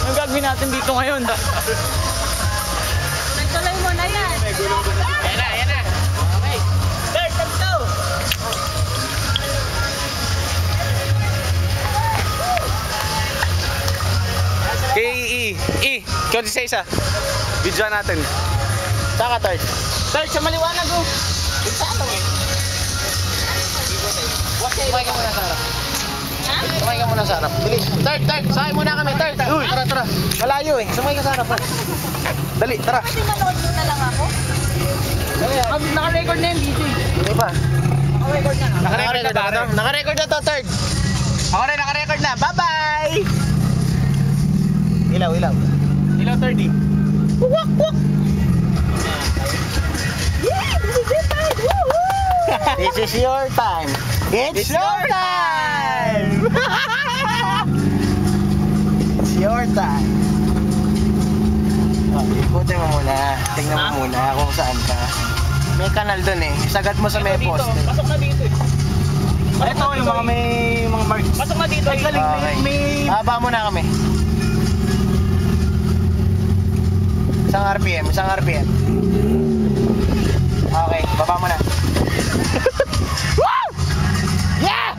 Ang gagawin natin dito ngayon? Nagtuloy mo na yan. Yan na, yan na. Okay. Start, let's go! Ikaw di sa isa. Video natin. Saka third. Third, sa maliwanag oh. Sa ano eh? Sumay ka muna sa harap. Sumay ka muna sa harap. Bilis. Third. Sakay muna kami. Third. Uy, tara. Malayo eh. Sumay ka sa harap. Dali, tara. Kasi manood mo na lang ako. Naka-record na yung DJ. Hindi pa. Naka-record na. Naka-record na to, third. Ako rin, naka-record na. Bye-bye! Ilaw. Ilaw, third eh. Wak! Yeah, this is your time! Woo-hoo! This is your time! It's your time! It's your time! Ikutin mo muna. Tingnan mo muna kung saan ka. May kanal dun eh. Sagat mo sa may poste. Pasok na dito eh. Ito yung mga may mga marks. Pasok na dito. May... Haba mo na kami. Isang RPM. Okay, baba mo na. Woo! Yeah!